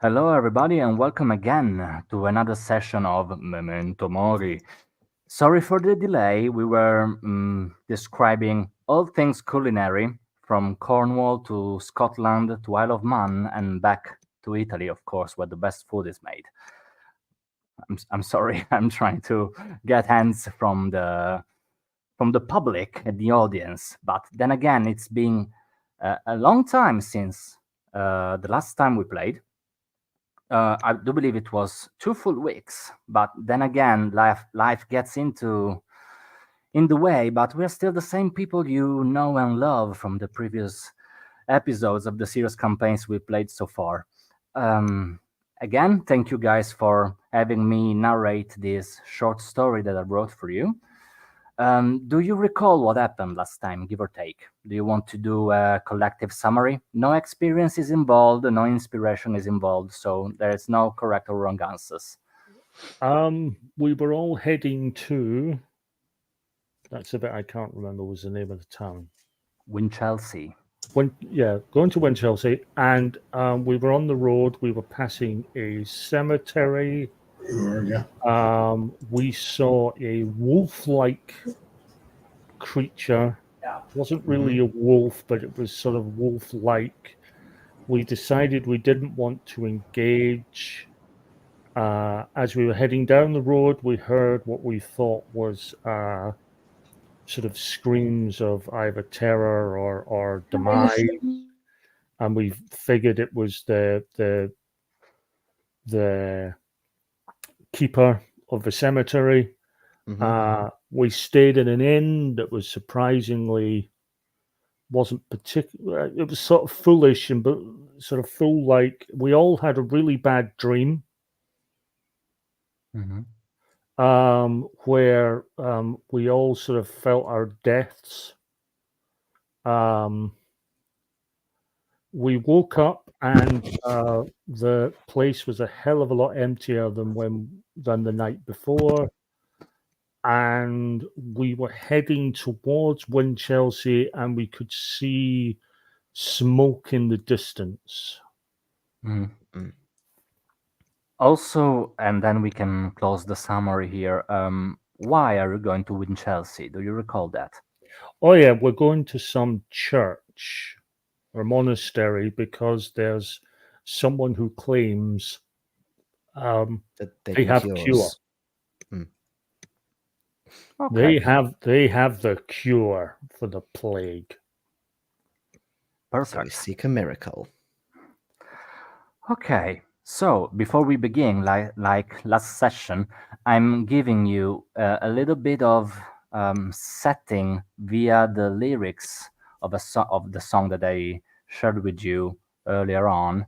Hello, everybody, and welcome again to another session of Memento Mori. Sorry for the delay. We were describing all things culinary from Cornwall to Scotland to Isle of Man and back to Italy, of course, where the best food is made. I'm sorry. I'm trying to get hands from the public and the audience, but then again, it's been a long time since the last time we played. I do believe it was 2 full weeks, but then again, life gets in the way. But we are still the same people you know and love from the previous episodes of the serious campaigns we played so far. Um, Again, thank you guys for having me narrate this short story that I wrote for you. Do you recall what happened last time, give or take? Do you want to do a collective summary? No experience is involved, no inspiration is involved, so there is no correct or wrong answers. We were all heading to. That's a bit I can't remember. Was the name of the town? Winchelsea. Going to Winchelsea, and we were on the road. We were passing a cemetery. Yeah. We saw a wolf-like creature. It wasn't really a wolf, but it was sort of wolf-like. We decided we didn't want to engage. As we were heading down the road, we heard what we thought was sort of screams of either terror or demise, and we figured it was the keeper of the cemetery. We stayed in an inn that was surprisingly wasn't particular. It was sort of foolish and but sort of fool like. We all had a really bad dream. Where we all sort of felt our deaths. We woke up and the place was a hell of a lot emptier than the night before, and we were heading towards Winchelsea, and we could see smoke in the distance. Also, and then we can close the summary here. Why are you going to Winchelsea? Do you recall that? Oh yeah, we're going to some church or monastery because there's someone who claims that they have cure. Okay. They have the cure for the plague. So we Perfect. seek a miracle. Okay, so before we begin, like last session, I'm giving you a little bit of setting via the lyrics of of the song that I shared with you earlier on.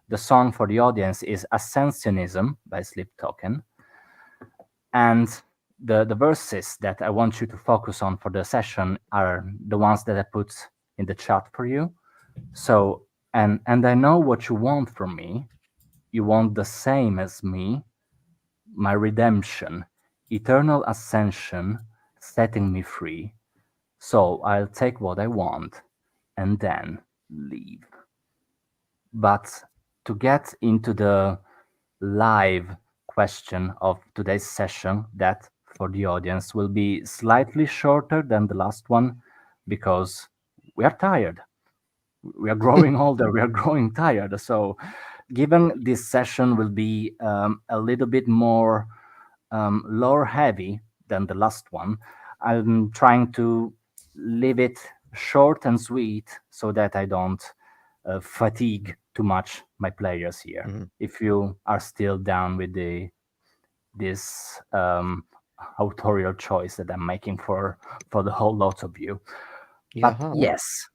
The song for the audience is Ascensionism by Sleep Token, and the verses that I want you to focus on for the session are the ones that I put in the chat for you. So, and I know what you want from me. You want the same as me, my redemption, eternal ascension, setting me free. So I'll take what I want and then leave. But to get into the live question of today's session, that for the audience will be slightly shorter than the last one because we are tired. We are growing older, we are growing tired. So, given this session will be a little bit more lore heavy than the last one, I'm trying to leave it short and sweet so that I don't fatigue too much my players here. If you are still down with this authorial choice that I'm making for the whole lot of you. But yes,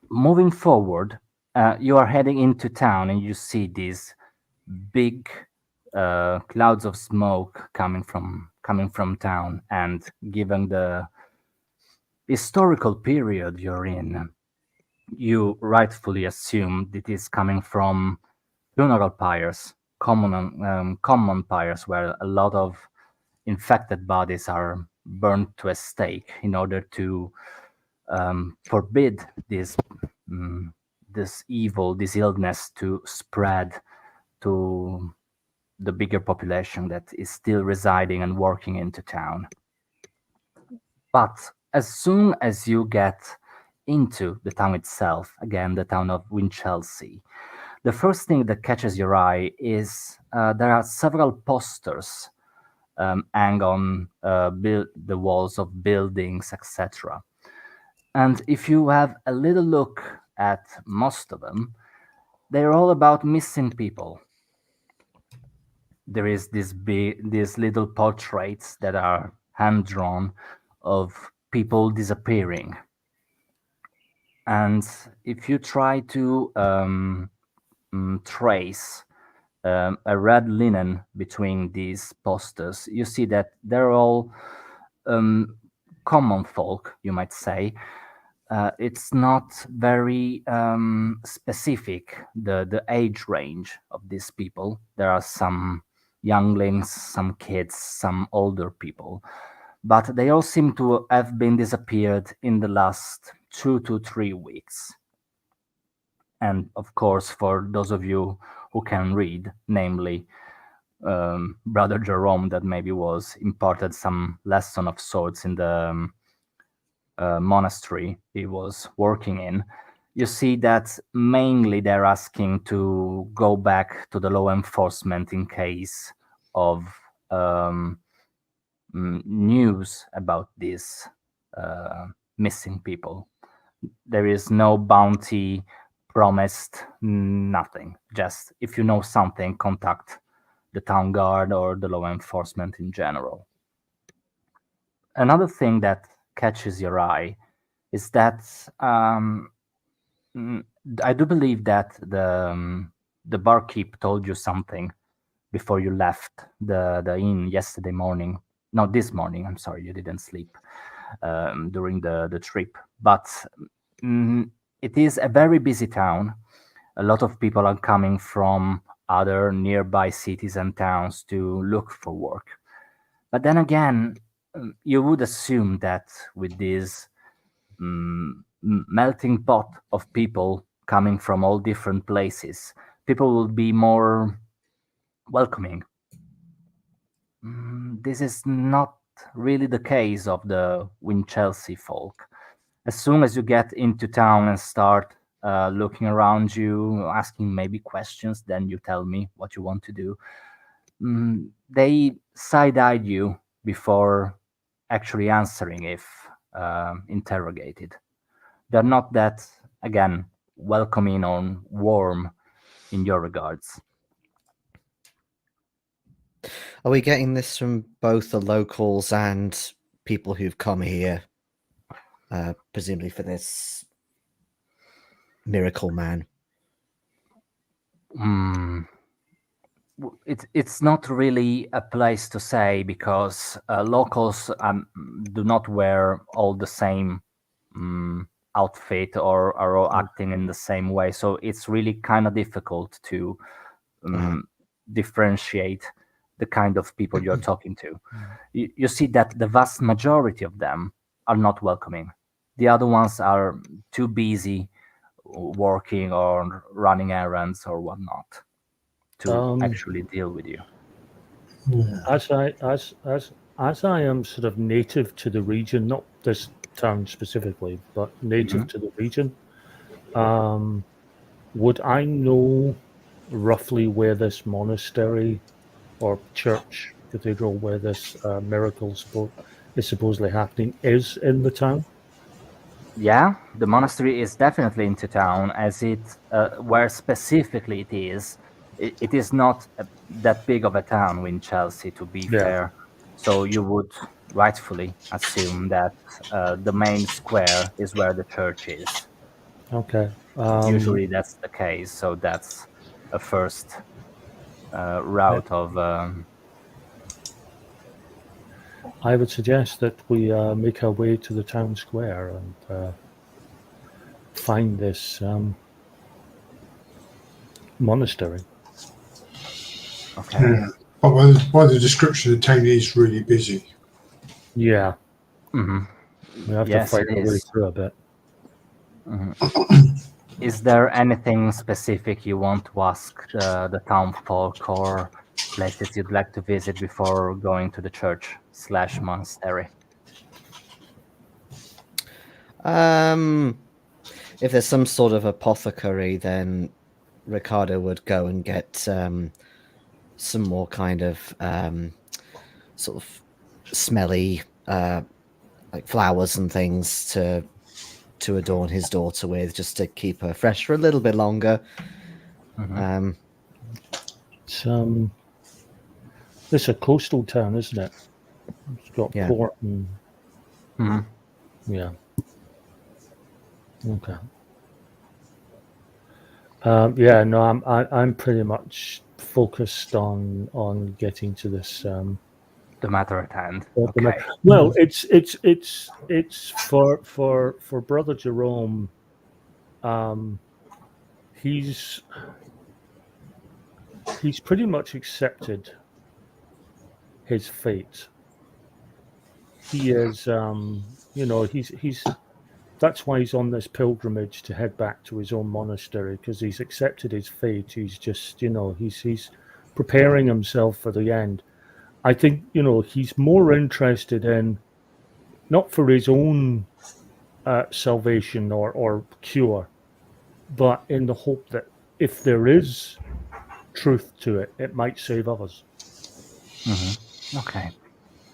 moving forward, you are heading into town and you see these big clouds of smoke coming from town. And given the historical period you're in, you rightfully assume it is coming from funeral pyres, common pyres, where a lot of infected bodies are burned to a stake in order to forbid this evil, this illness to spread to the bigger population that is still residing and working into town. But as soon as you get into the town itself, again, the town of Winchelsea, the first thing that catches your eye is there are several posters hang on the walls of buildings, etc. And if you have a little look at most of them, they're all about missing people. There is these little portraits that are hand drawn of people disappearing. And if you try to trace a red linen between these posters, you see that they're all common folk, you might say. It's not very specific, the age range of these people. There are some younglings, some kids, some older people, but they all seem to have been disappeared in the last 2 to 3 weeks. And of course, for those of you who can read, namely Brother Jerome, that maybe was imparted some lesson of sorts in the monastery he was working in, you see that mainly they're asking to go back to the law enforcement in case of news about these missing people. There is no bounty promised, nothing. Just if you know something, contact the town guard or the law enforcement in general. Another thing that catches your eye is that I do believe that the barkeep told you something before you left the inn yesterday morning. No, this morning. I'm sorry, you didn't sleep during the trip. But it is a very busy town. A lot of people are coming from other nearby cities and towns to look for work. But then again, you would assume that with this melting pot of people coming from all different places, people will be more welcoming. This is not really the case of the Winchelsea folk. As soon as you get into town and start looking around you, asking maybe questions, then you tell me what you want to do. They side-eyed you before actually answering if interrogated. They're not that, again, welcoming or warm in your regards. Are we getting this from both the locals and people who've come here, presumably for this miracle man? It's not really a place to say, because locals do not wear all the same outfit or are all acting in the same way. So it's really kind of difficult to differentiate the kind of people you're talking to. You see that the vast majority of them are not welcoming. The other ones are too busy working or running errands or whatnot to actually deal with you. As I am sort of native to the region, not this town specifically, but native to the region, would I know roughly where this monastery or church, cathedral, where this miracle is supposedly happening, is in the town? Yeah, the monastery is definitely into town, as it where specifically it is. It is not that big of a town, Winchelsea, to be fair. So you would rightfully assume that the main square is where the church is. Okay. Usually that's the case. So that's a first route of. I would suggest that we make our way to the town square and find this monastery. Okay. Yeah. But by the description, the town is really busy. Yeah. Mm-hmm. We have to fight our way through a bit. Is there anything specific you want to ask the town folk or places you'd like to visit before going to the church/monastery? If there's some sort of apothecary, then Riccardo would go and get some more kind of sort of smelly like flowers and things to adorn his daughter with, just to keep her fresh for a little bit longer. Mhm. It's a coastal town, isn't it? It's got Yeah. port and Mhm. yeah. Okay. Yeah, no, I'm pretty much focused on getting to this. The matter at hand. The Okay. well, it's for Brother Jerome. He's pretty much accepted his fate. He is, he's that's why he's on this pilgrimage to head back to his own monastery, because he's accepted his fate. He's just, he's preparing himself for the end. I think, he's more interested in, not for his own salvation or cure, but in the hope that if there is truth to it, it might save others. Okay.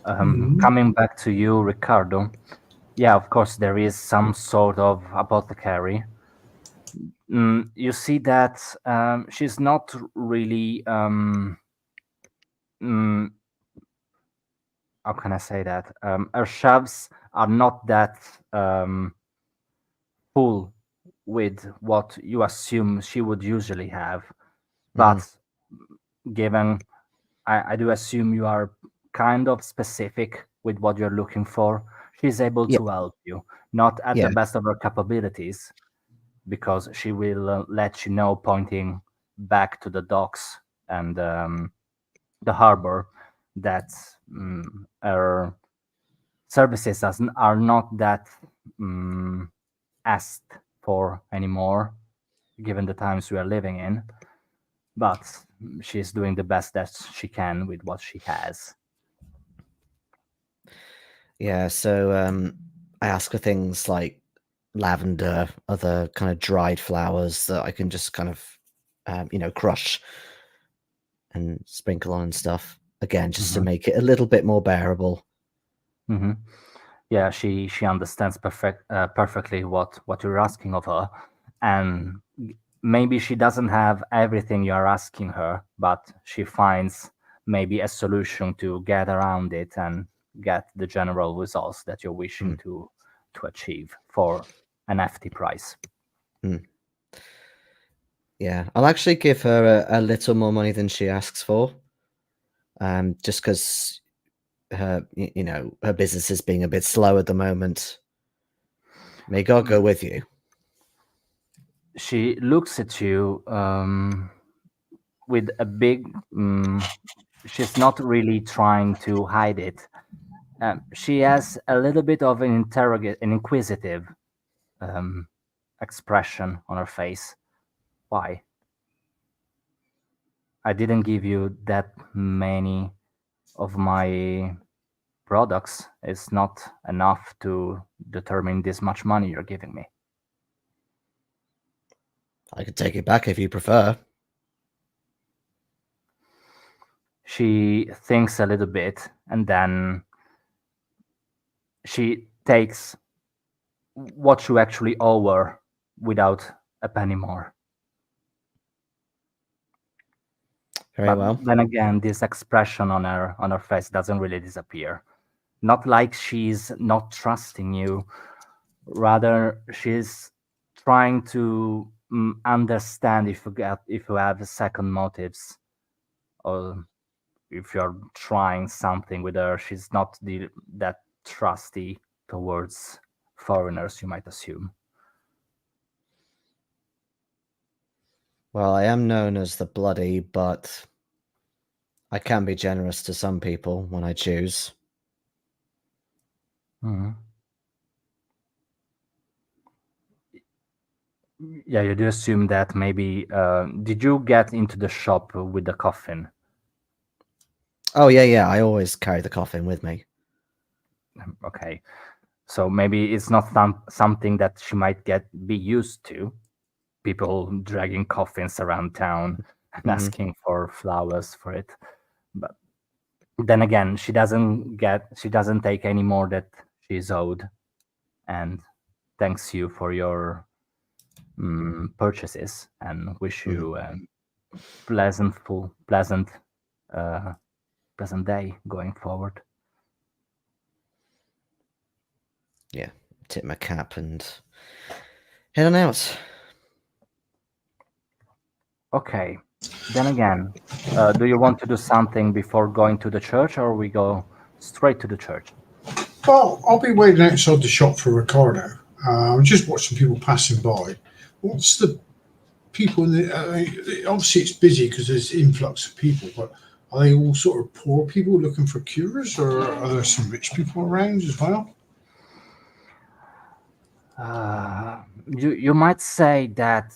Coming back to you, Riccardo. Yeah, of course, there is some sort of apothecary. You see that she's not really. Mm, how can I say that? Her shelves are not that full with what you assume she would usually have. But given, I do assume you are kind of specific with what you're looking for, she's able Yeah. to help you. Not at Yeah. the best of her capabilities, because she will let you know, pointing back to the docks and the harbor, that her services are not that asked for anymore, given the times we are living in. But she's doing the best that she can with what she has. Yeah, so I ask for things like lavender, other kind of dried flowers that I can just kind of, crush and sprinkle on and stuff. Again, just to make it a little bit more bearable. Mm-hmm. Yeah, she understands perfectly what you're asking of her, and maybe she doesn't have everything you are asking her, but she finds maybe a solution to get around it and get the general results that you're wishing to achieve for an hefty price. Yeah, I'll actually give her a little more money than she asks for, just because her, her business is being a bit slow at the moment. May God go with you. She looks at you with a big. She's not really trying to hide it. She has a little bit of an inquisitive expression on her face. Why? I didn't give you that many of my products. It's not enough to determine this much money you're giving me. I could take it back if you prefer. She thinks a little bit, and then she takes what you actually owe her without a penny more. Very But well. then again, this expression on her face doesn't really disappear. Not like she's not trusting you. Rather, she's trying to understand if you have second motives, or if you're trying something with her. She's not that trusty towards foreigners, you might assume. Well, I am known as the Bloody, but I can be generous to some people when I choose. Yeah, you do assume that maybe. Did you get into the shop with the coffin? Oh yeah. I always carry the coffin with me. Okay, so maybe it's not something that she might be used to. People dragging coffins around town and Mhm. asking for flowers for it. But then again, she doesn't take any more that she's owed, and thanks you for your purchases, and wish you pleasant uh, pleasant day going forward. Yeah, tip my cap and head on out. Okay. Then again, do you want to do something before going to the church, or we go straight to the church? Well, I'll be waiting outside the shop for Riccardo. Just watching people passing by. What's the people in the? Obviously, it's busy because there's influx of people, but are they all sort of poor people looking for cures, or are there some rich people around as well? You might say that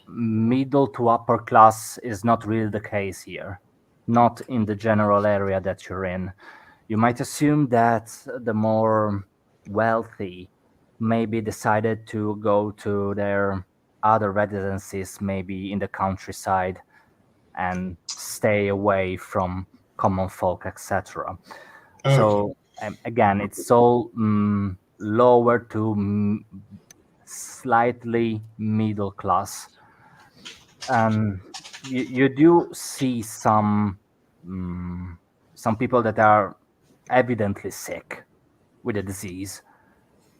middle to upper class is not really the case here, not in the general area that you're in. You might assume that the more wealthy maybe decided to go to their other residences, maybe in the countryside, and stay away from common folk, etc. Okay. So again, it's all lower to slightly middle class. You do see some people that are evidently sick with a disease,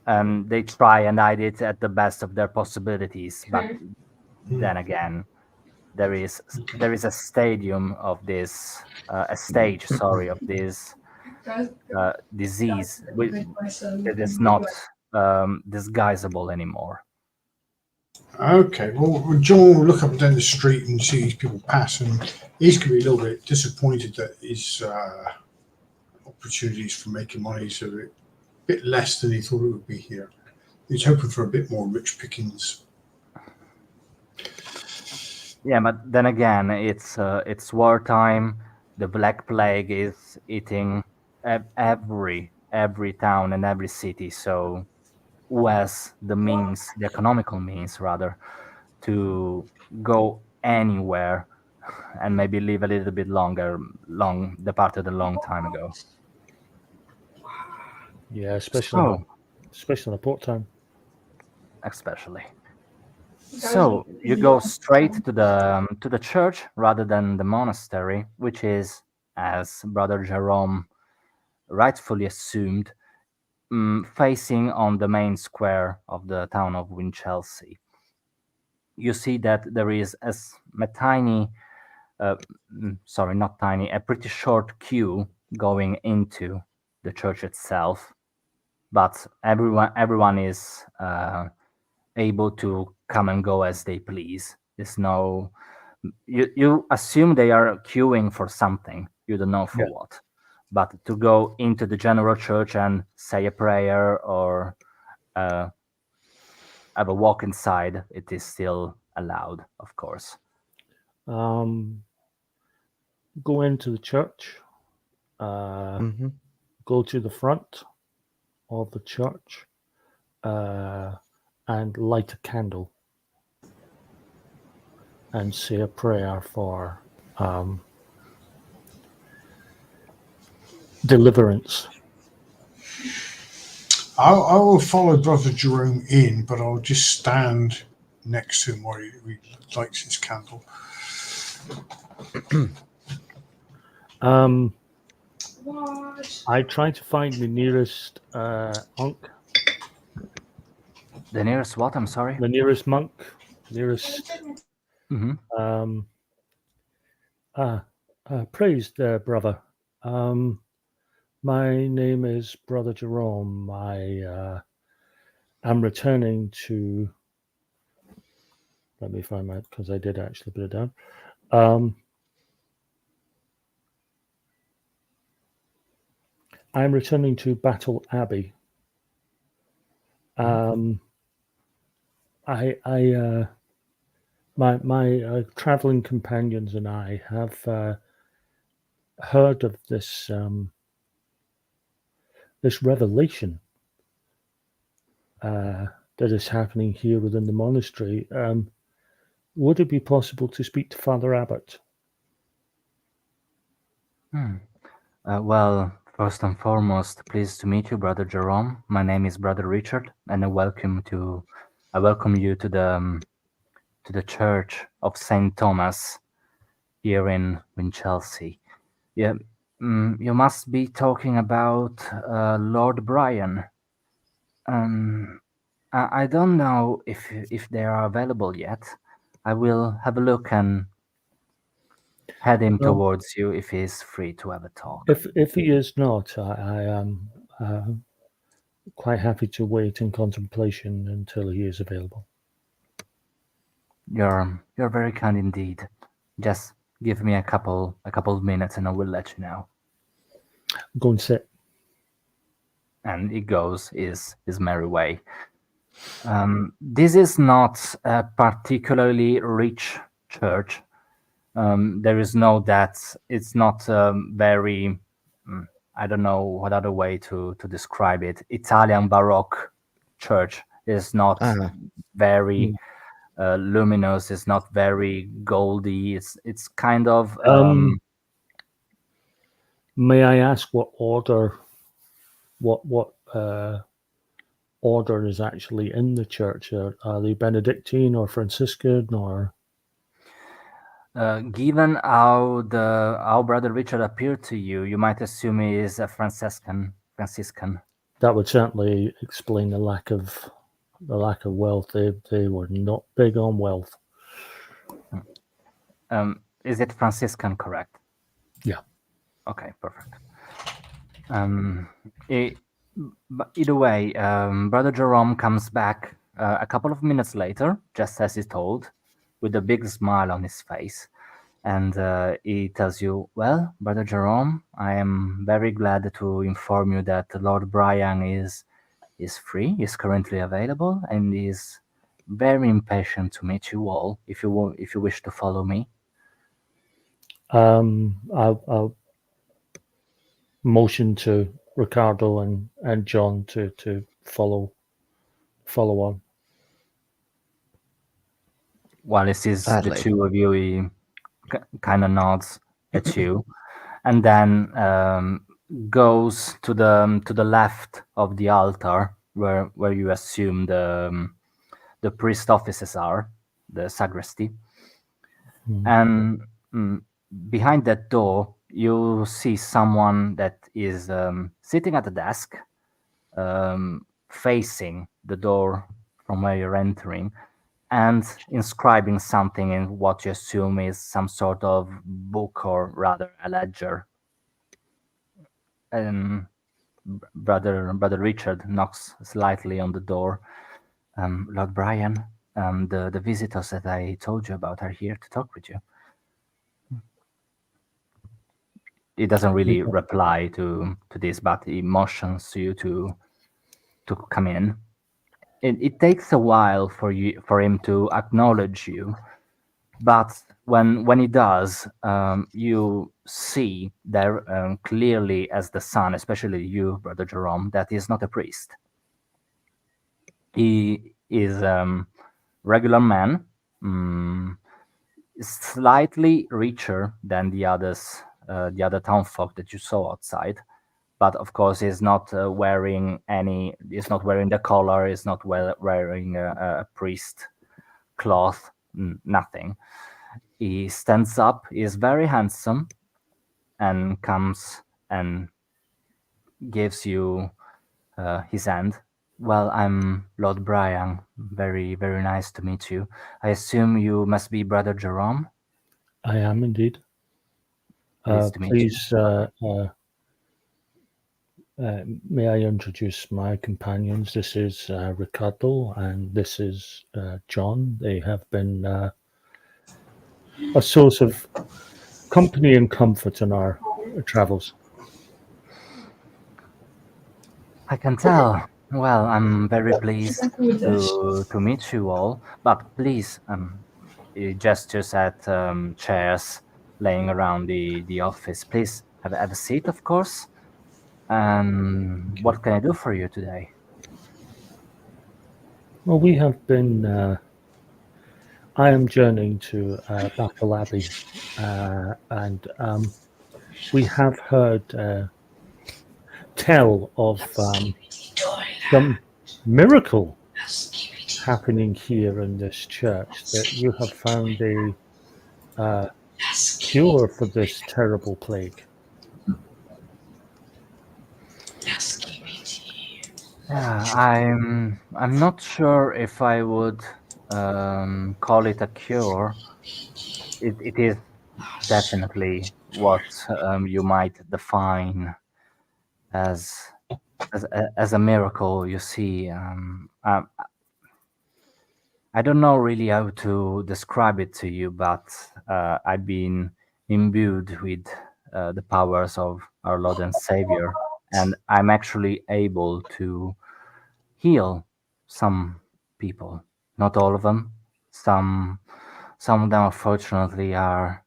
and they try and hide it at the best of their possibilities. But then again, there is a stadium of this a stage, sorry, of this disease that is not disguisable anymore. Okay, well, John will look up and down the street and see these people pass, and he's going to be a little bit disappointed that his opportunities for making money is a bit less than he thought it would be here. He's hoping for a bit more rich pickings. Yeah, but then again, it's wartime. The Black Plague is eating every town and every city. So who has the economical means rather, to go anywhere and maybe live a little bit longer, departed a long time ago. Yeah, especially So, especially in a port town. especially. So you go straight to the church rather than the monastery, which is, as Brother Jerome rightfully assumed, facing on the main square of the town of Winchelsea. You see that there is a tiny, uh, sorry, not tiny, a pretty short queue going into the church itself, but everyone is able to come and go as they please. There's no, you assume they are queuing for something. You don't know for Yeah. what. But to go into the general church and say a prayer or uh, have a walk inside, it is still allowed, of course. Um, go into the church. Mhm. Go to the front of the church and light a candle and say a prayer for deliverance. I will follow Brother Jerome in, but I'll just stand next to him while he lights his candle. I try to find the nearest monk, The nearest what? I'm sorry. the nearest monk, nearest. Mm-hmm. Praise the brother. My name is Brother Jerome. I am returning to. Let me find that because I did actually put it down. I'm returning to Battle Abbey. My traveling companions and I have heard of this this revelation that is happening here within the monastery. Would it be possible to speak to Father Abbot? Well, first and foremost, pleased to meet you, Brother Jerome. My name is Brother Richard, and I welcome you to the Church of Saint Thomas here in Chelsea. Yeah, you must be talking about Lord Brian. I don't know if they are available yet. I will have a look and head him Well, towards you if he's free to have a talk. if he is not, I am quite happy to wait in contemplation until he is available. You're very kind indeed. Just give me a couple of minutes and I will let you know. Go and sit. And he goes his merry way. This is not a particularly rich church. There is no that. It's not very. I don't know what other way to describe it. Italian Baroque church is not very luminous. It's not very goldy. It's kind of. May I ask what order order is actually in the church? Are they Benedictine or Franciscan or? Given how Brother Richard appeared to you, you might assume he is a Franciscan. That would certainly explain the lack of wealth. They were not big on wealth. Is it Franciscan correct? Yeah. Okay, perfect. But either way, Brother Jerome comes back a couple of minutes later, just as he told, with a big smile on his face. And he tells you, well, Brother Jerome, I am very glad to inform you that Lord Brian is free, is currently available, and is very impatient to meet you all, if you wish to follow me. I'll motion to Riccardo and John to follow on. While he sees the Gladly. two of you, he kind of nods at you, and then goes to the left of the altar, where you assume the priest offices are, the sacristy, and behind that door you see someone that is sitting at a desk, facing the door from where you're entering, and inscribing something in what you assume is some sort of book, or rather a ledger. And Brother Richard knocks slightly on the door. Lord Brian, the visitors that I told you about are here to talk with you. He doesn't really reply to this, but he motions to you to come in. It takes a while for him to acknowledge you, but when he does, you see there clearly as the son, especially you, Brother Jerome, that he is not a priest. He is regular man, slightly richer than the others, the other townfolk that you saw outside. But of course, he's not wearing he's not wearing the collar. He's not wearing a priest cloth. Nothing. He stands up. He is very handsome, and comes and gives you his hand. Well, I'm Lord Brian. Very, very nice to meet you. I assume you must be Brother Jerome. I am indeed. Pleased to meet Please, may I introduce my companions? This is Riccardo, and this is John. They have been a source of company and comfort in our travels. I can tell. Well, I'm very pleased to meet you all, but please, he gestures at chairs laying around the office. Please have a seat, of course. And what can I do for you today? Well, we have been. I am journeying to Battle Abbey, and we have heard tell of some miracle happening here in this church. That you have found a cure for this terrible plague. Yeah, I'm not sure if I would call it a cure. It is definitely what you might define as as a miracle. You see, I don't know really how to describe it to you, but I've been imbued with the powers of our Lord and Savior, and I'm actually able to heal some people. Not all of them. Some of them, unfortunately, are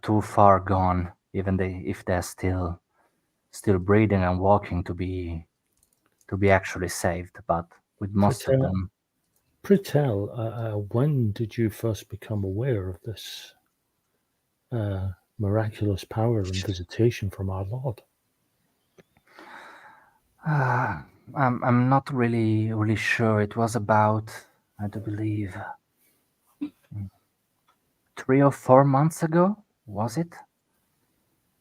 too far gone, even if they're still breathing and walking to be actually saved. But with most of them, Pritel, when did you first become aware of this miraculous power and visitation from our Lord? I'm not really sure. It was about, I do believe, 3 or 4 months ago. Was it?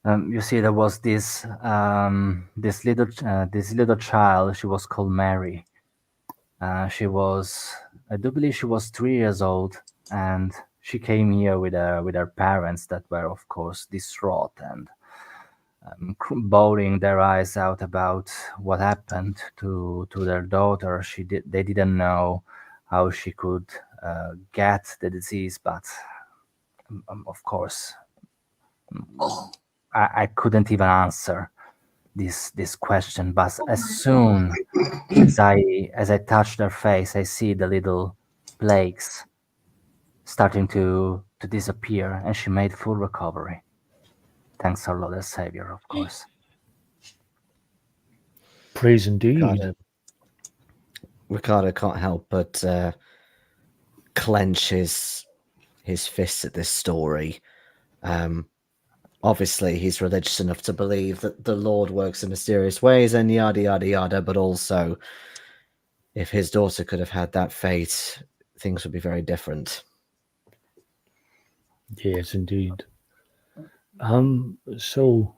You see, there was this little child. She was called Mary. She was, I do believe, she was 3 years old, and she came here with her parents that were, of course, distraught and bawling their eyes out about what happened to their daughter. They didn't know how she could get the disease, but of course, I couldn't even answer this question. But as soon as I touch their face, I see the little plagues starting to disappear, and she made full recovery. Thanks our Lord and Savior, of course. Praise indeed. Riccardo can't help but clench his fists at this story. Obviously, he's religious enough to believe that the Lord works in mysterious ways and yada, yada, yada. But also, if his daughter could have had that fate, things would be very different. Yes, indeed. So,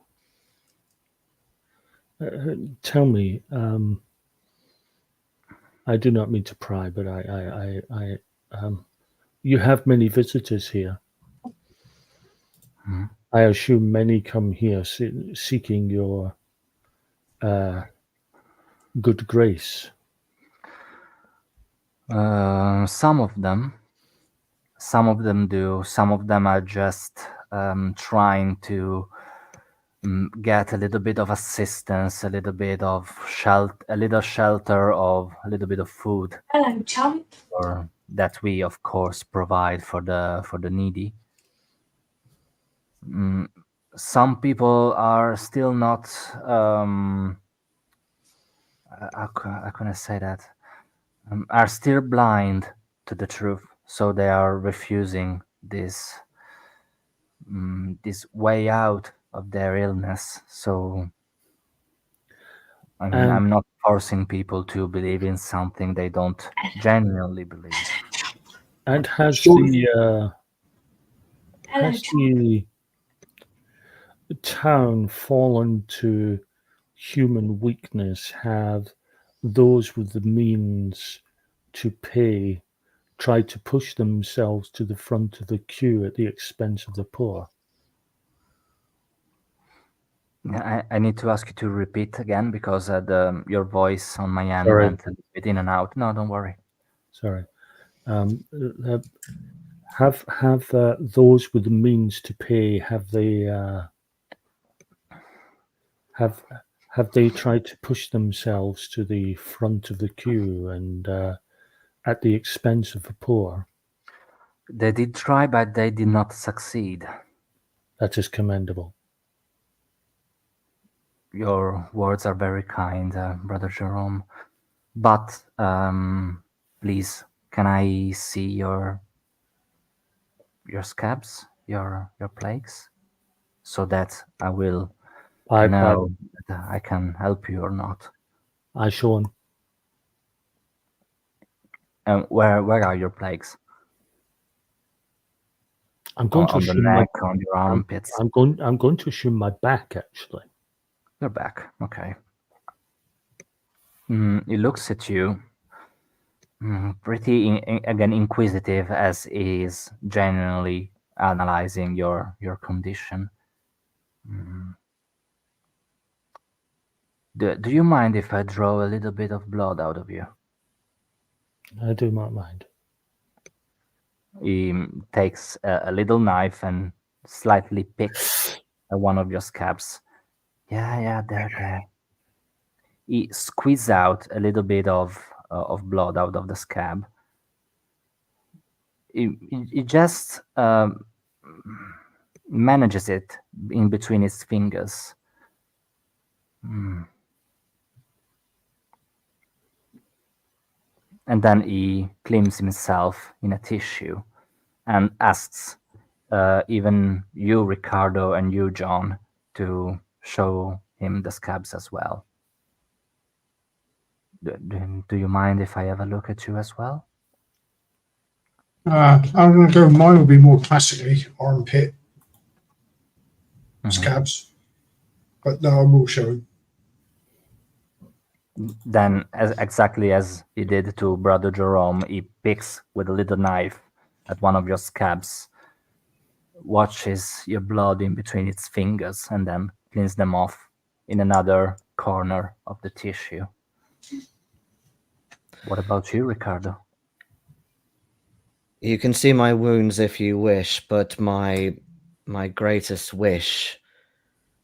tell me, I do not mean to pry, but you have many visitors here. Hmm. I assume many come here seeking your good grace. Some of them do. Some of them are just trying to get a little bit of assistance, a little bit of shelter, of a little bit of food. Hello, chum. Or that we, of course, provide for the needy. Some people are still not. How can I say that? Are still blind to the truth, so they are refusing this way out of their illness. So I mean, I'm not forcing people to believe in something they don't genuinely believe. And has the town fallen to human weakness? Have those with the means to pay tried to push themselves to the front of the queue at the expense of the poor? I need to ask you to repeat again because your voice on my end Sorry. went a bit in and out. No, don't worry. Sorry. Have those with the means to pay have Have they tried to push themselves to the front of the queue and at the expense of the poor? They did try, but they did not succeed. That is commendable. Your words are very kind, Brother Jerome. But please, can I see your scabs, your plagues, so that I will know that I can help you or not? I show him. And where are your plagues? I'm going to On the assume neck, on your armpits. I'm going to assume my back, actually. Your back, okay. He looks at you, pretty again inquisitive, as he is genuinely analyzing your condition. Do you mind if I draw a little bit of blood out of you? I do not mind. He takes a little knife and slightly picks one of your scabs. Yeah, there. He squeezes out a little bit of blood out of the scab. He just manages it in between his fingers. And then he cleans himself in a tissue and asks even you, Riccardo, and you, John, to show him the scabs as well. Do you mind if I have a look at you as well? I'm going to go. Mine will be more classically armpit scabs, but no, I will show him. Then, exactly as he did to Brother Jerome, he picks with a little knife at one of your scabs, watches your blood in between its fingers, and then cleans them off in another corner of the tissue. What about you, Riccardo? You can see my wounds if you wish, but my greatest wish,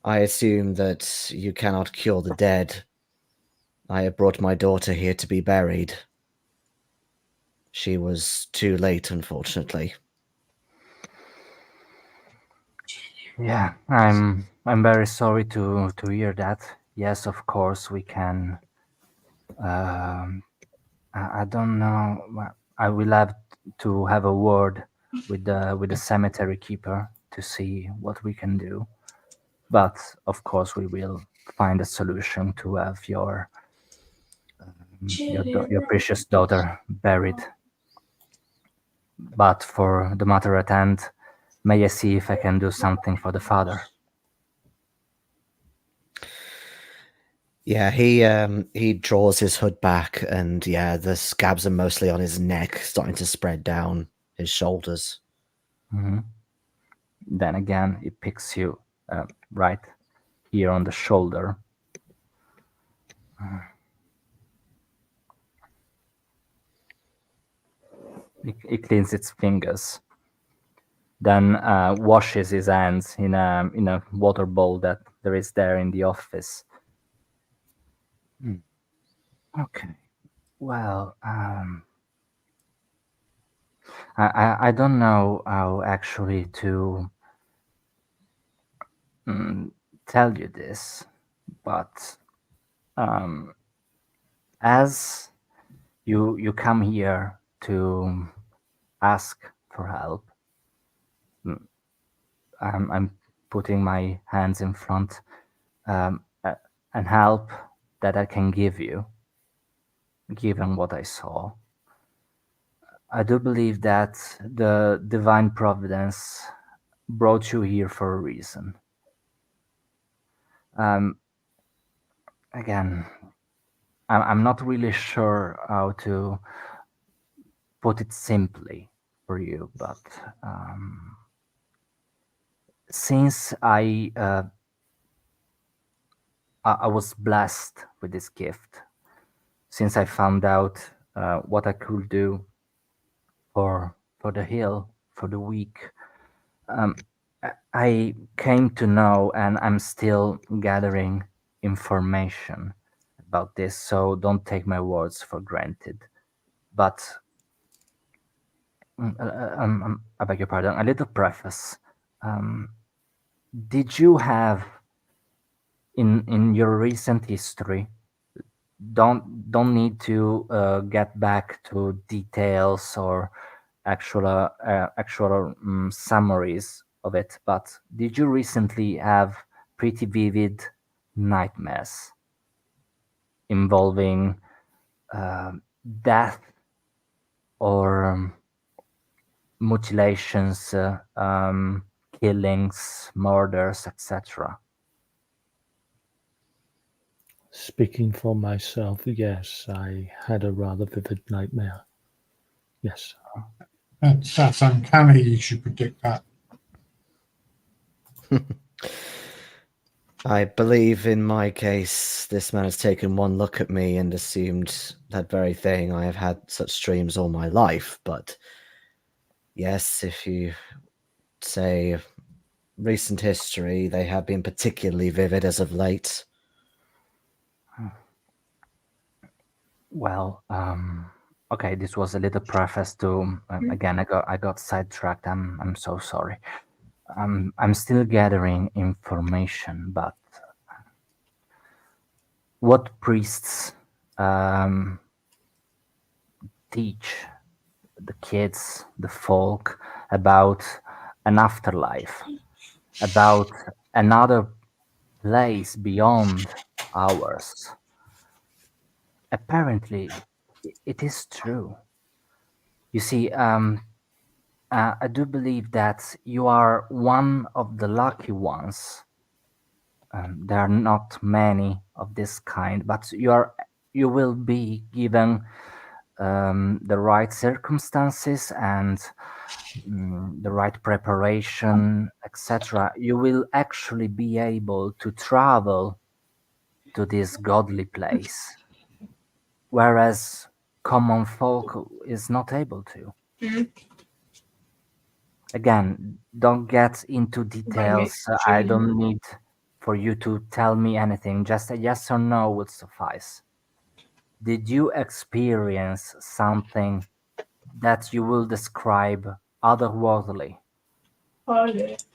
I assume that you cannot cure the dead. I have brought my daughter here to be buried. She was too late, unfortunately. Yeah, I'm very sorry to hear that. Yes, of course we can. I don't know. I will have to have a word with the cemetery keeper to see what we can do. But of course, we will find a solution to have your precious daughter buried. But for the matter at hand, may I see if I can do something for the father? Yeah, he draws his hood back, and yeah, the scabs are mostly on his neck, starting to spread down his shoulders. Then again, it picks you right here on the shoulder. It cleans its fingers, then washes his hands in a water bowl that there is there in the office. Okay, well, I don't know how actually to tell you this, but as you come here to ask for help, I'm putting my hands in front, and help that I can give you, given what I saw. I do believe that the divine providence brought you here for a reason. Again, I'm not really sure how to put it simply for you, but since I was blessed with this gift, since I found out what I could do for the hill, for the weak, I came to know, and I'm still gathering information about this, so don't take my words for granted. But I beg your pardon, a little preface. Um, did you have in your recent history, don't need to get back to details or actual summaries of it, but did you recently have pretty vivid nightmares involving death or mutilations, killings, murders, etc.? Speaking for myself, yes, I had a rather vivid nightmare. Yes. That's uncanny. You should predict that. I believe in my case, this man has taken one look at me and assumed that very thing. I have had such dreams all my life, but yes, if you say recent history, they have been particularly vivid as of late. Well, okay, this was a little preface to again. I got sidetracked. I'm so sorry. I'm still gathering information, but what priests teach the kids, the folk, about an afterlife, about another place beyond ours. Apparently, it is true. You see, I do believe that you are one of the lucky ones. There are not many of this kind, but you will be given the right circumstances and the right preparation, etc. You will actually be able to travel to this godly place, whereas common folk is not able to. Again, don't get into details. I don't need for you to tell me anything. Just a yes or no would suffice. Did you experience something that you will describe otherworldly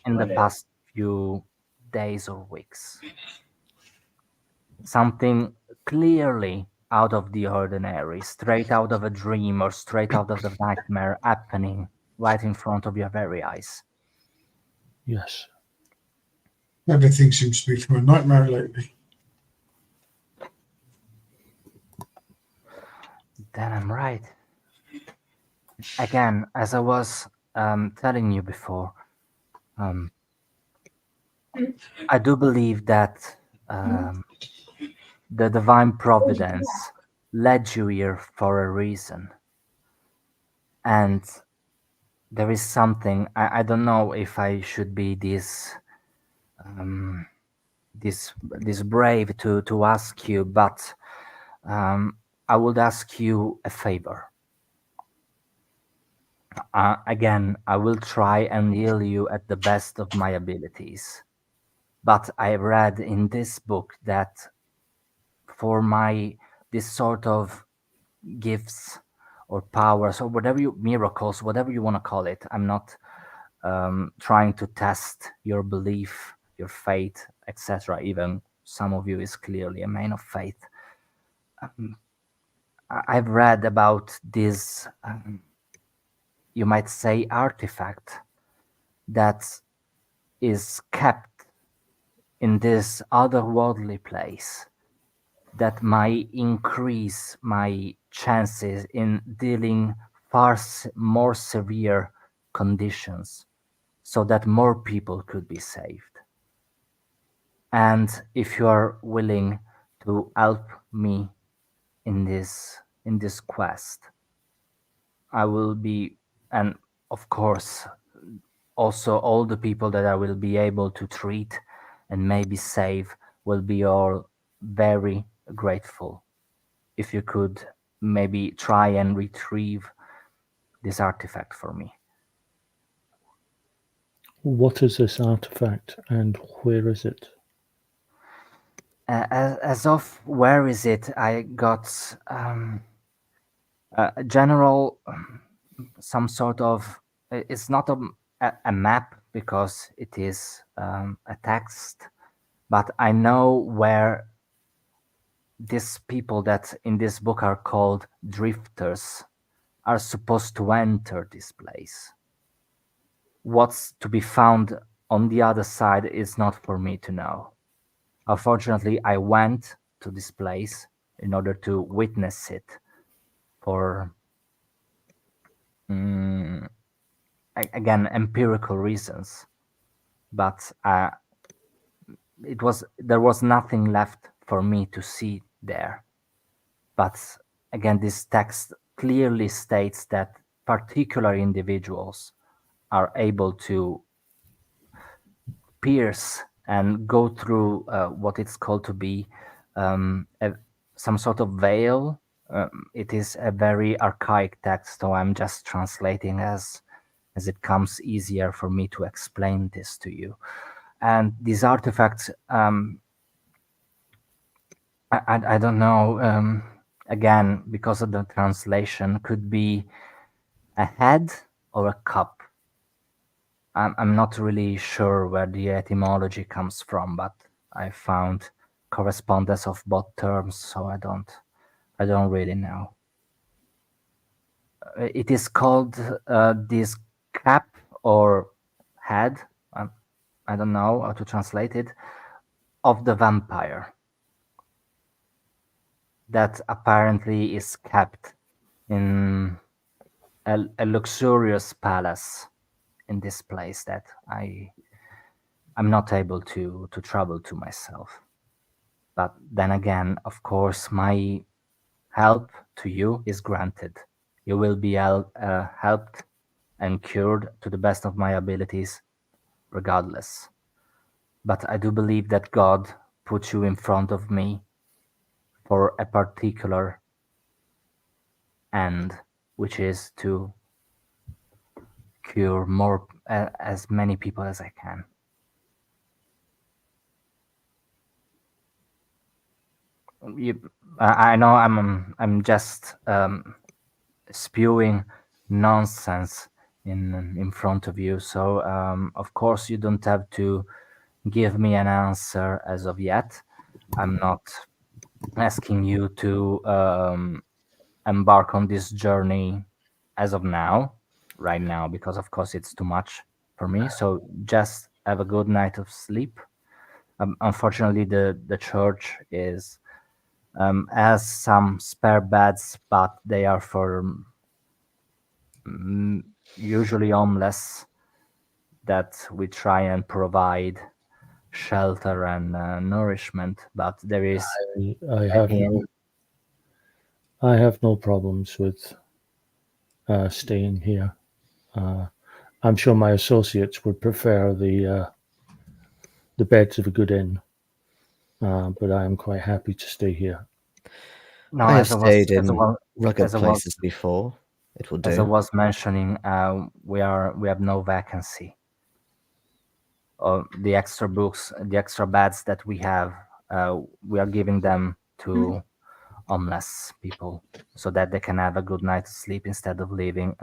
in the past few days or weeks? Something clearly out of the ordinary, straight out of a dream or straight out of the nightmare happening right in front of your very eyes. Yes. Everything seems to be from a nightmare lately. Then I'm right. Again, as I was telling you before, I do believe that the divine providence led you here for a reason. And there is something, I don't know if I should be this brave to ask you, but I would ask you a favor. Again, I will try and heal you at the best of my abilities. But I read in this book that for this sort of gifts or powers or miracles, whatever you want to call it, I'm not trying to test your belief, your faith, etc. Even some of you is clearly a man of faith. I've read about this, you might say, artifact that is kept in this otherworldly place that might increase my chances in dealing more severe conditions so that more people could be saved. And if you are willing to help me in this quest, I will be, and of course also all the people that I will be able to treat and maybe save will be all very grateful if you could maybe try and retrieve this artifact for me. What is this artifact and where is it? as of where is it, I got a general, some sort of, it's not a map because it is a text, but I know where these people that in this book are called drifters are supposed to enter this place. What's to be found on the other side is not for me to know. Unfortunately, I went to this place in order to witness it for, again, empirical reasons. But there was nothing left for me to see there. But again, this text clearly states that particular individuals are able to pierce and go through what it's called to be some sort of veil. It is a very archaic text, so I'm just translating as it comes easier for me to explain this to you. And these artifacts, I don't know, again, because of the translation, could be a head or a cup. I'm not really sure where the etymology comes from, but I found correspondence of both terms, so I don't really know. It is called this cap or head. I don't know how to translate it, of the vampire that apparently is kept in a luxurious palace in this place that I'm not able to travel to myself. But then again, of course, my help to you is granted. You will be helped and cured to the best of my abilities, regardless. But I do believe that God put you in front of me for a particular end, which is to cure more as many people as I can. I know I'm just spewing nonsense in front of you, so of course you don't have to give me an answer as of yet. I'm not asking you to embark on this journey as of now, right now, because of course it's too much for me. So just have a good night of sleep. Unfortunately, the church is has some spare beds, but they are for usually homeless that we try and provide shelter and nourishment. But there is I a have inn. I have no problems with staying here. I'm sure my associates would prefer the beds of a good inn, but I am quite happy to stay here. No, I have stayed in rugged as I was places before. It will as I do. was mentioning, we have no vacancy. The extra books, the extra beds that we have, we are giving them to homeless people so that they can have a good night's sleep instead of living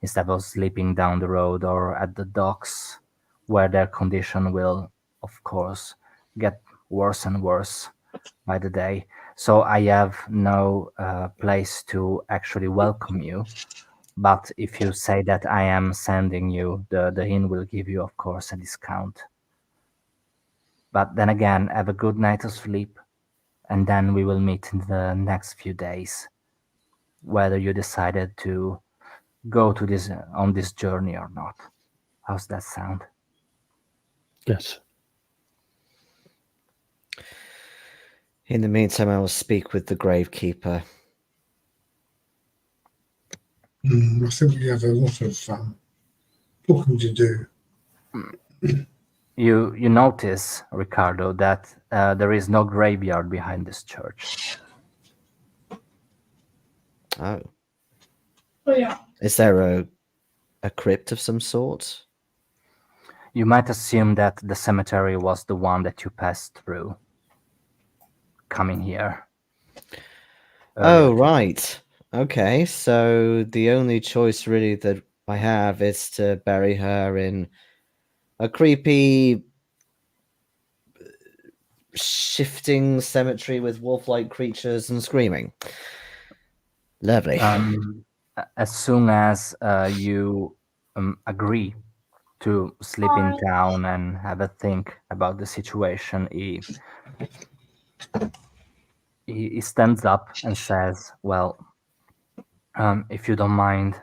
instead of sleeping down the road or at the docks, where their condition will, of course, get worse and worse by the day. So I have no place to actually welcome you. But if you say that I am sending you, the inn will give you, of course, a discount. But then again, have a good night of sleep, and then we will meet in the next few days, whether you decided to go to this on this journey or not. How's that sound? Yes. In the meantime, I will speak with the gravekeeper. I think we have a lot of talking to do. You notice, Riccardo, that there is no graveyard behind this church. Oh. Oh yeah. Is there a crypt of some sort? You might assume that the cemetery was the one that you passed through, coming here. Oh, right. Okay, so the only choice really that I have is to bury her in a creepy, shifting cemetery with wolf-like creatures and screaming. Lovely. As soon as you agree to sleep in town and have a think about the situation, he stands up and says, "Well, if you don't mind,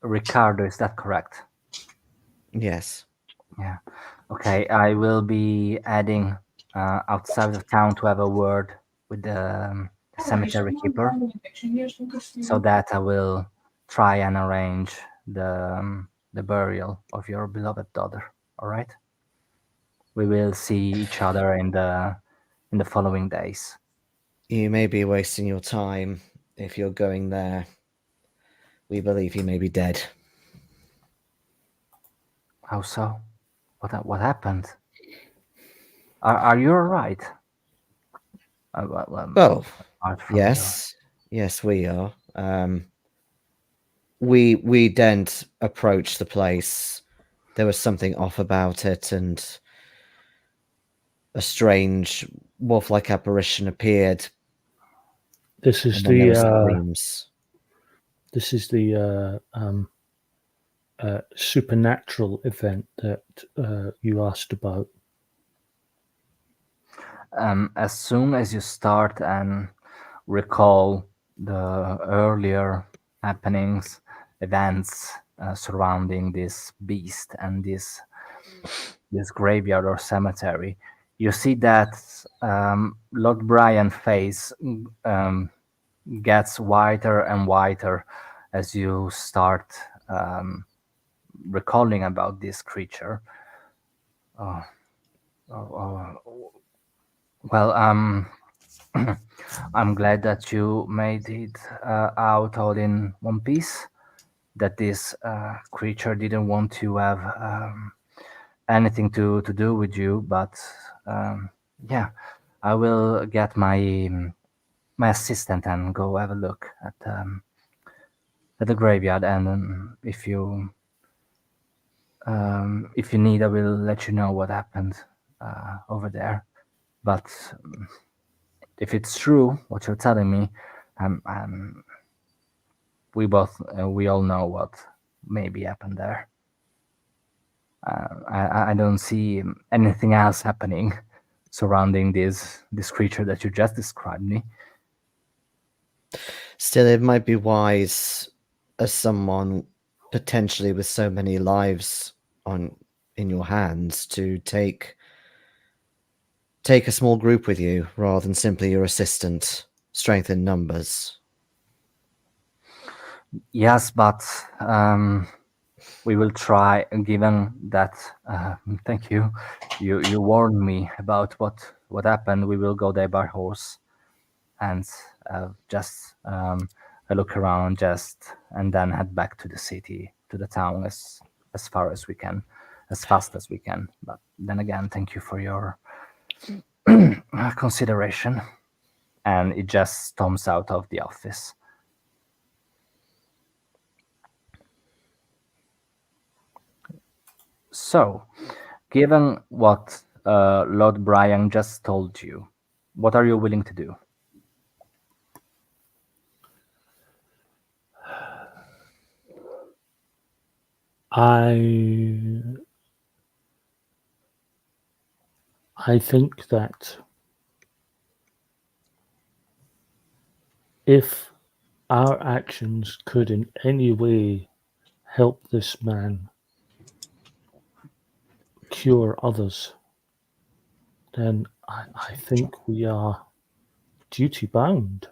Riccardo, is that correct?" Yes. Yeah. Okay, I will be adding outside of town to have a word with the cemetery keeper, so that I will try and arrange the burial of your beloved daughter. All right. We will see each other in the following days. You may be wasting your time if you're going there. We believe he may be dead. How so? What happened? Are you all right? Well, apart from yes. Yes, we are. We didn't approach the place. There was something off about it, and a strange wolf-like apparition appeared. This is And then there were the screams. this is the supernatural event that you asked about. As soon as you start and recall the earlier happenings, events surrounding this beast and this graveyard or cemetery, you see that Lord Brian's face gets whiter and whiter as you start recalling about this creature. Well, I'm glad that you made it out all in one piece. That this creature didn't want to have anything to do with you, but yeah, I will get my assistant and go have a look at the graveyard, and if you need, I will let you know what happened over there. But if it's true what you're telling me, we all know what maybe happened there. I don't see anything else happening surrounding this creature that you just described me. Still, it might be wise, as someone potentially with so many lives in your hands, to take a small group with you rather than simply your assistant. Strength in numbers. Yes, but we will try. Given that, thank you. You warned me about what happened. We will go there by horse, and just a look around, and then head back to the city, to the town as far as we can, as fast as we can. But then again, thank you for your consideration. And it just storms out of the office. So, given what Lord Brian just told you, what are you willing to do? I think that if our actions could in any way help this man cure others, then I think we are duty bound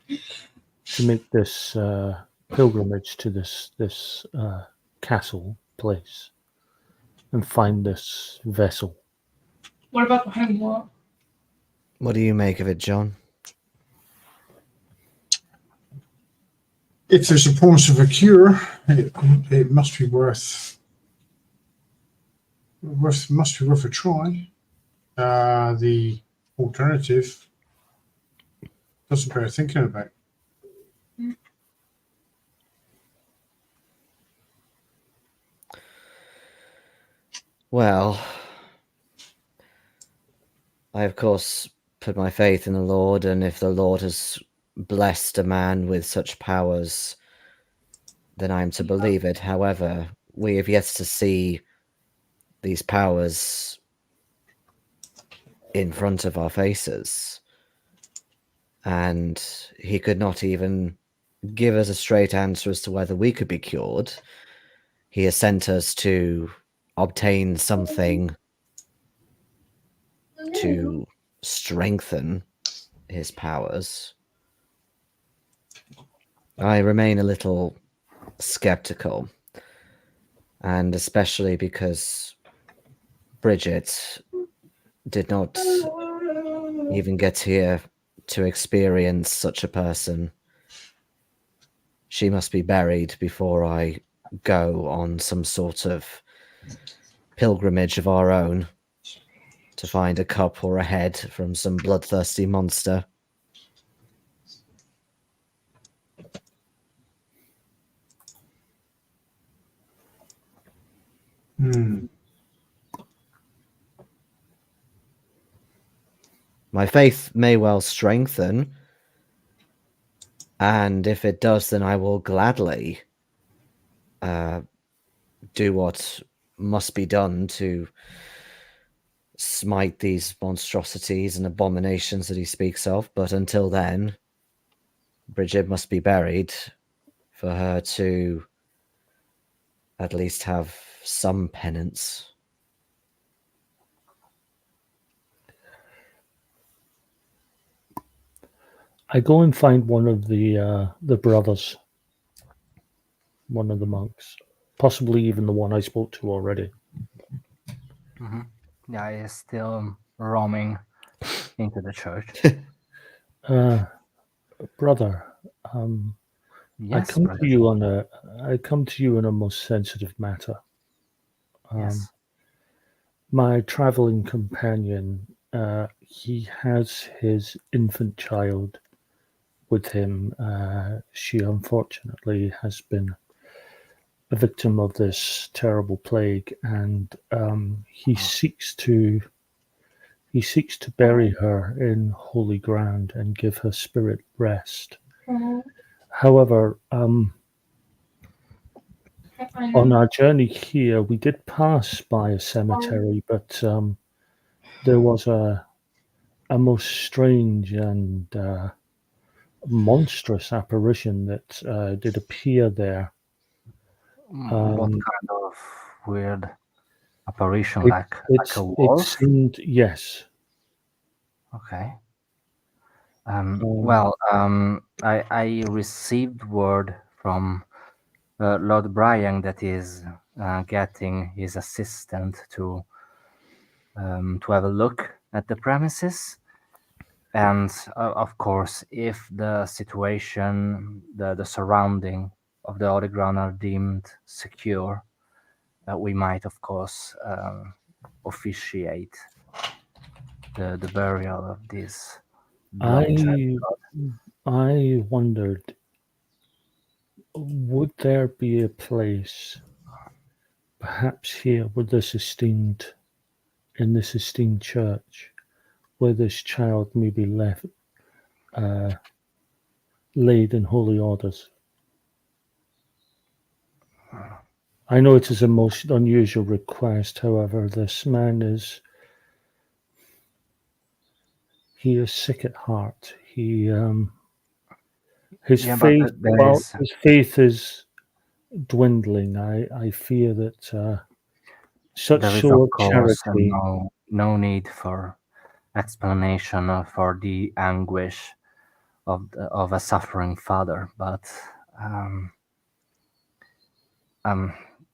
to make this pilgrimage to this castle place and find this vessel. What about behind the wall? What do you make of it, John? If there's a promise of a cure, it must be worth a try. The alternative doesn't bear thinking about. Well, I of course put my faith in the Lord, and if the Lord has blessed a man with such powers, then I am to believe it. However, we have yet to see these powers in front of our faces, and he could not even give us a straight answer as to whether we could be cured. He has sent us to obtain something to strengthen his powers. I remain a little skeptical, and especially because Bridget did not even get here to experience such a person. She must be buried before I go on some sort of pilgrimage of our own to find a cup or a head from some bloodthirsty monster. My faith may well strengthen, and if it does, then I will gladly do what must be done to smite these monstrosities and abominations that he speaks of. But until then, Bridget must be buried for her to at least have some penance. I go and find one of the brothers, one of the monks, possibly even the one I spoke to already. Yeah, he is still roaming into the church. Brother, Yes, I come brother. to you on a most sensitive matter. Yes. My traveling companion, he has his infant child with him. She unfortunately has been a victim of this terrible plague, and he seeks to bury her in holy ground and give her spirit rest. However, on our journey here, we did pass by a cemetery, but there was a most strange and monstrous apparition that did appear there. What kind of weird apparition, It, like a it wolf? seemed, yes. Okay. Well, I received word from Lord Brian that is getting his assistant to have a look at the premises. And of course, if the situation, the surrounding of the Holy Ground are deemed secure, we might, of course, officiate the burial of this blood. I wondered, would there be a place, perhaps here, in this esteemed church, where this child may be left, laid in holy orders? I know it is a most unusual request. However, this man is sick at heart. His Yeah, but faith, there is his faith is dwindling. I fear that such there is, of sort of course, charity. no need for explanation for the anguish of a suffering father. But um,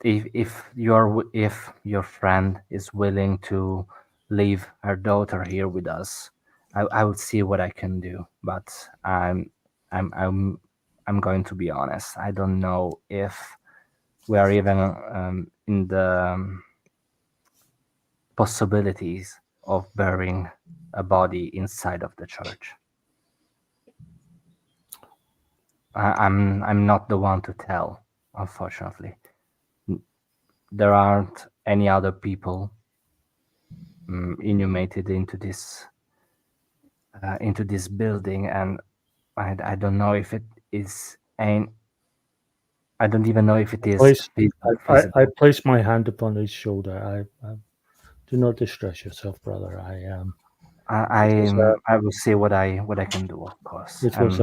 if your friend is willing to leave her daughter here with us, I will see what I can do. But I'm I'm going to be honest. I don't know if we are even in the possibilities of burying a body inside of the church. I'm not the one to tell, unfortunately. There aren't any other people inhumated into this building, and I don't know if it is I don't even know if it is feasible. I place my hand upon his shoulder. I do not distress yourself, brother. I will see what I can do, of course. It was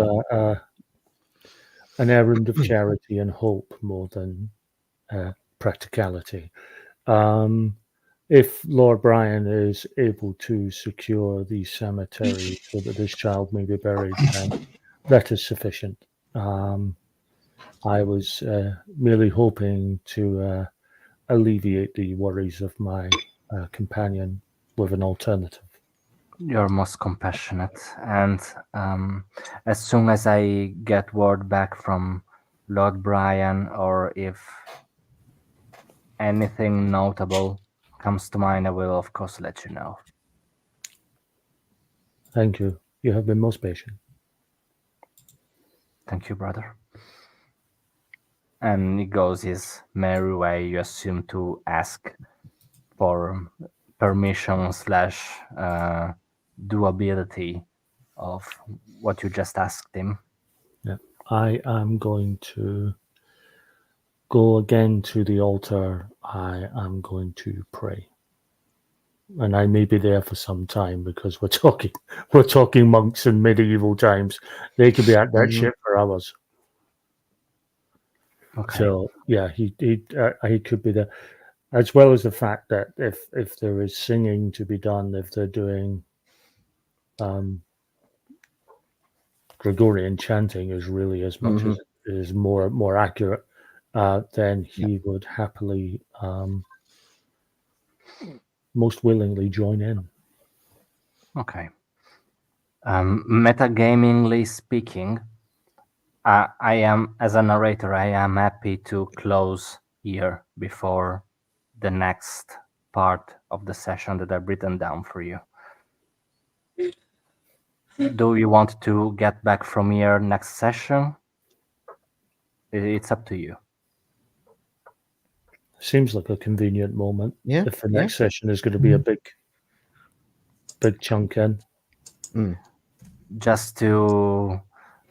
an errand of charity and hope more than practicality. If Lord Brian is able to secure the cemetery so that this child may be buried, then that is sufficient. I was merely hoping to alleviate the worries of my companion with an alternative. You're most compassionate, and as soon as I get word back from Lord Brian, or if anything notable comes to mind, I will of course let you know. Thank you. You have been most patient. Thank you, brother. And he goes his merry way. You assume to ask for permission / doability of what you just asked him. Yeah, I am going to go again to the altar. I am going to pray, and I may be there for some time because we're talking monks in medieval times. They could be at that shit for hours. Okay. So yeah, he could be there, as well as the fact that if there is singing to be done, if they're doing Gregorian chanting is really as much as it is more accurate, then he would happily, most willingly join in. Okay. Metagamingly speaking, I am, as a narrator, I am happy to close here before the next part of the session that I've written down for you. Do you want to get back from here next session? It's up to you. Seems like a convenient moment. Yeah. If the next session is going to be a big chunk in. Just to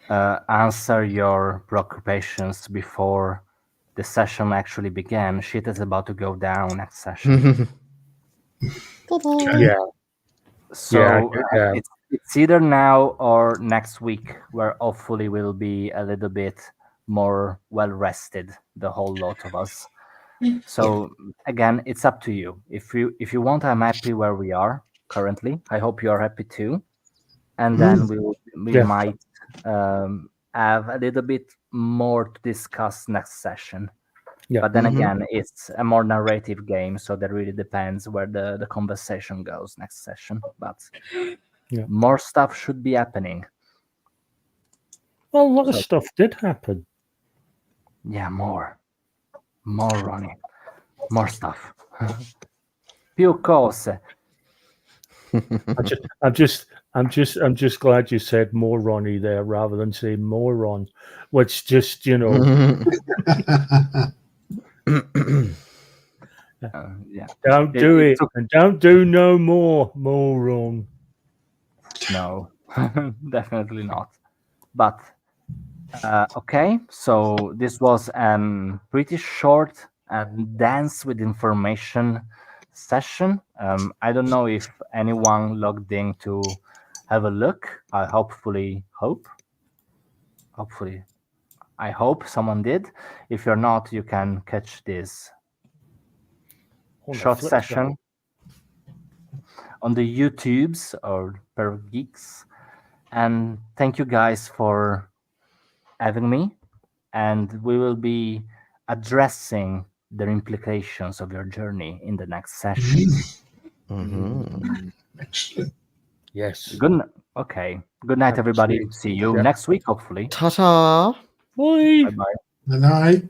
answer your preoccupations before the session actually began, shit is about to go down next session. Yeah. So it's either now or next week, where hopefully we'll be a little bit more well rested, the whole lot of us. So again, it's up to you. If you want, I'm happy where we are currently. I hope you are happy too. And then we might have a little bit more to discuss next session. Yeah. But then again, it's a more narrative game, so that really depends where the conversation goes next session. But more stuff should be happening. Well, a lot of stuff did happen. Yeah, more, Ronnie, more stuff. Più cose. I'm just glad you said more Ronnie there rather than say moron, which just Yeah. Don't do it, and don't do no more moron. No, definitely not. But okay, so this was pretty short and dense with information session. I don't know if anyone logged in to have a look. I hope someone did. If you're not, you can catch this short session on the YouTubes or Per Geeks. And thank you guys for having me. And we will be addressing the implications of your journey in the next session. Excellent. Yes. Okay. Good night, everybody. See you next week, hopefully. Ta-ta. Bye. Bye bye. Good night.